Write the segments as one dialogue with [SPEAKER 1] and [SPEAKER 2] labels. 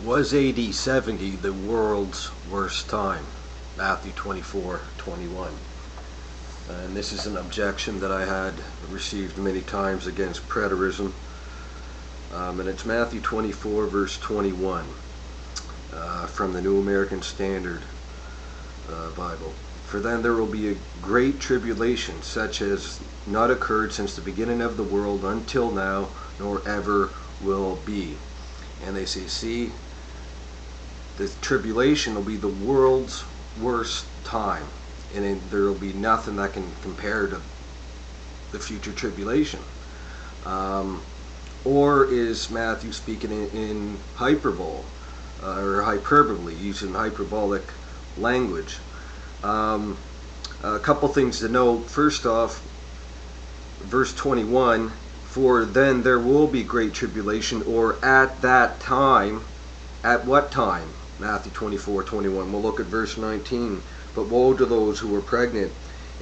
[SPEAKER 1] Was AD 70 the world's worst time? Matthew 24:21. And this is an objection that I had received many times against preterism. And it's Matthew 24, verse 21, from the New American Standard Bible. For then there will be a great tribulation, such as not occurred since the beginning of the world until now, nor ever will be. And they say, see, the tribulation will be the world's worst time, and there will be nothing that can compare to the future tribulation. Or is Matthew speaking in hyperbole, or hyperbole, using hyperbolic language? A couple things to note. First off, verse 21, for then there will be great tribulation, or at that time. At what time? Matthew 24:21. We'll look at verse 19. But woe to those who were pregnant,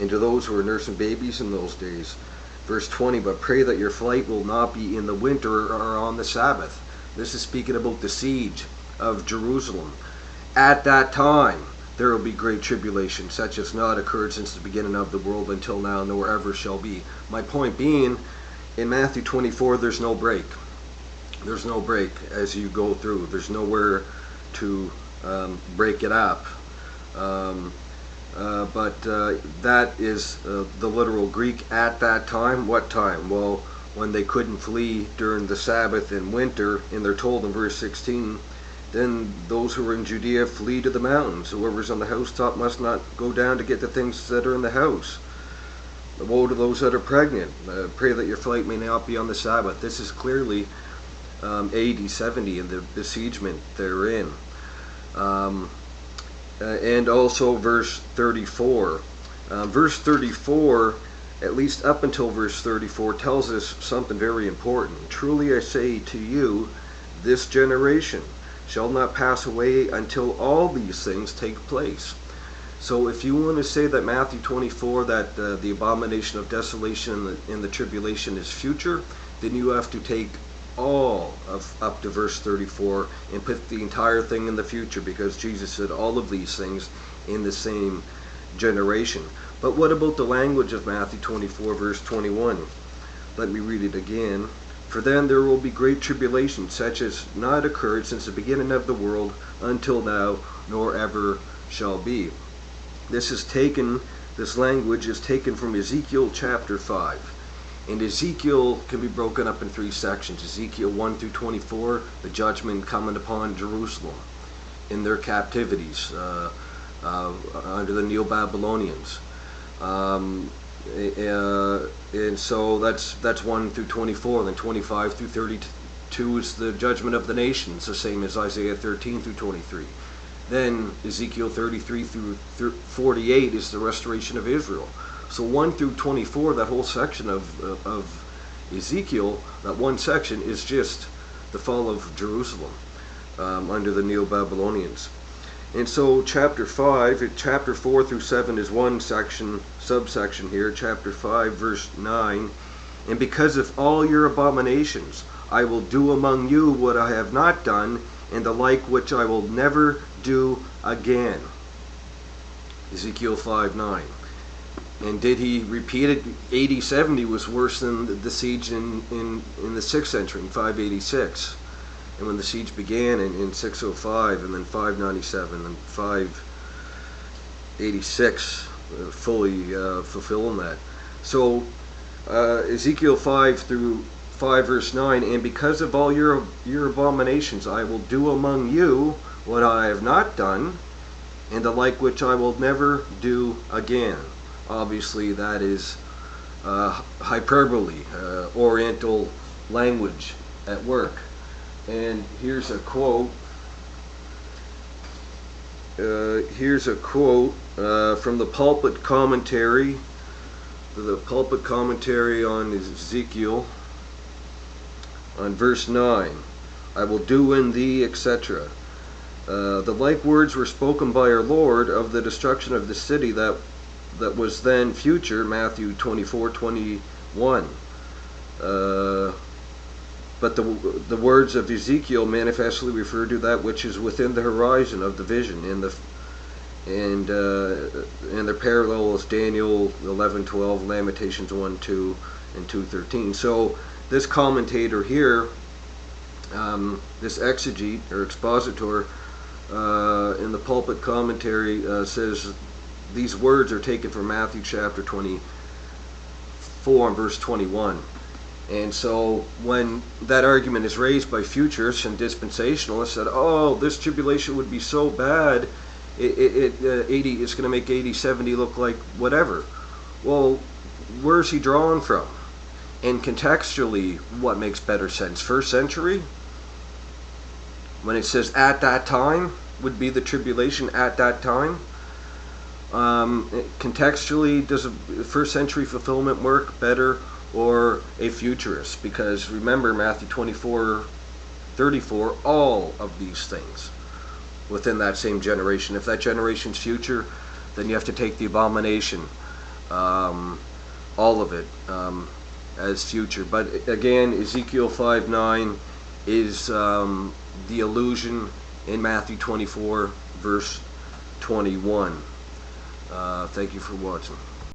[SPEAKER 1] and to those who were nursing babies in those days. Verse 20, but pray that your flight will not be in the winter or on the Sabbath. This is speaking about the siege of Jerusalem. At that time there will be great tribulation, such as not occurred since the beginning of the world until now, nor ever shall be. My point being, in Matthew 24, there's no break. There's no break as you go through. There's nowhere to break it up. But that is the literal Greek. At that time. What time? Well, when they couldn't flee during the Sabbath in winter, and they're told in verse 16, then those who are in Judea flee to the mountains. Whoever's on the housetop must not go down to get the things that are in the house. Woe to those that are pregnant. Pray that your flight may not be on the Sabbath. This is clearly AD 70 and the besiegement therein. And also verse 34. Verse 34, at least up until verse 34, tells us something very important. Truly I say to you, this generation shall not pass away until all these things take place. So if you want to say that Matthew 24, that the abomination of desolation in the tribulation is future, then you have to take all of up to verse 34 and put the entire thing in the future, because Jesus said all of these things in the same generation. But what about the language of Matthew 24 verse 21? Let me read it again. For then there will be great tribulation, such as not occurred since the beginning of the world until now, nor ever shall be. This language is taken from Ezekiel chapter 5. And Ezekiel can be broken up in three sections. Ezekiel 1 through 24, the judgment coming upon Jerusalem in their captivities under the Neo-Babylonians. And so that's 1 through 24. Then 25 through 32 is the judgment of the nations, the same as Isaiah 13 through 23. Then Ezekiel 33 through 48 is the restoration of Israel. So 1 through 24, that whole section of Ezekiel, that one section is just the fall of Jerusalem under the Neo-Babylonians. And so chapter 4 through 7 is one subsection here. Chapter 5, verse 9, and because of all your abominations, I will do among you what I have not done, and the like which I will never do again. Ezekiel 5:9. And did he repeat it? AD 70 was worse than the siege in the 6th century, in 586. And when the siege began in 605, and then 597, and 586, fully fulfilling that. So Ezekiel 5 through 5 verse 9, and because of all your abominations, I will do among you what I have not done, and the like which I will never do again. Obviously, that is hyperbole, Oriental language at work. And here's a quote. From the pulpit commentary. The pulpit commentary on Ezekiel, on verse 9. I will do in thee, etc. The like words were spoken by our Lord of the destruction of the city that was then future, Matthew 24:21. But the words of Ezekiel manifestly refer to that which is within the horizon of the vision, and their parallel is Daniel 11:12, Lamentations 1:2, and 2:13. So this commentator here, this exegete or expositor in the pulpit commentary says these words are taken from Matthew chapter 24 and verse 21. And so when that argument is raised by futurists and dispensationalists that, oh, this tribulation would be so bad, it's going to make 80, 70 look like whatever. Well, where's he drawing from? And contextually, what makes better sense? First century? When it says at that time would be the tribulation at that time? Contextually, does a first century fulfillment work better, or a futurist? Because remember, Matthew 24:34, all of these things within that same generation. If that generation's future, then you have to take the abomination, all of it, as future. But again, Ezekiel 5:9 is the allusion in Matthew 24 verse 21. Thank you for watching.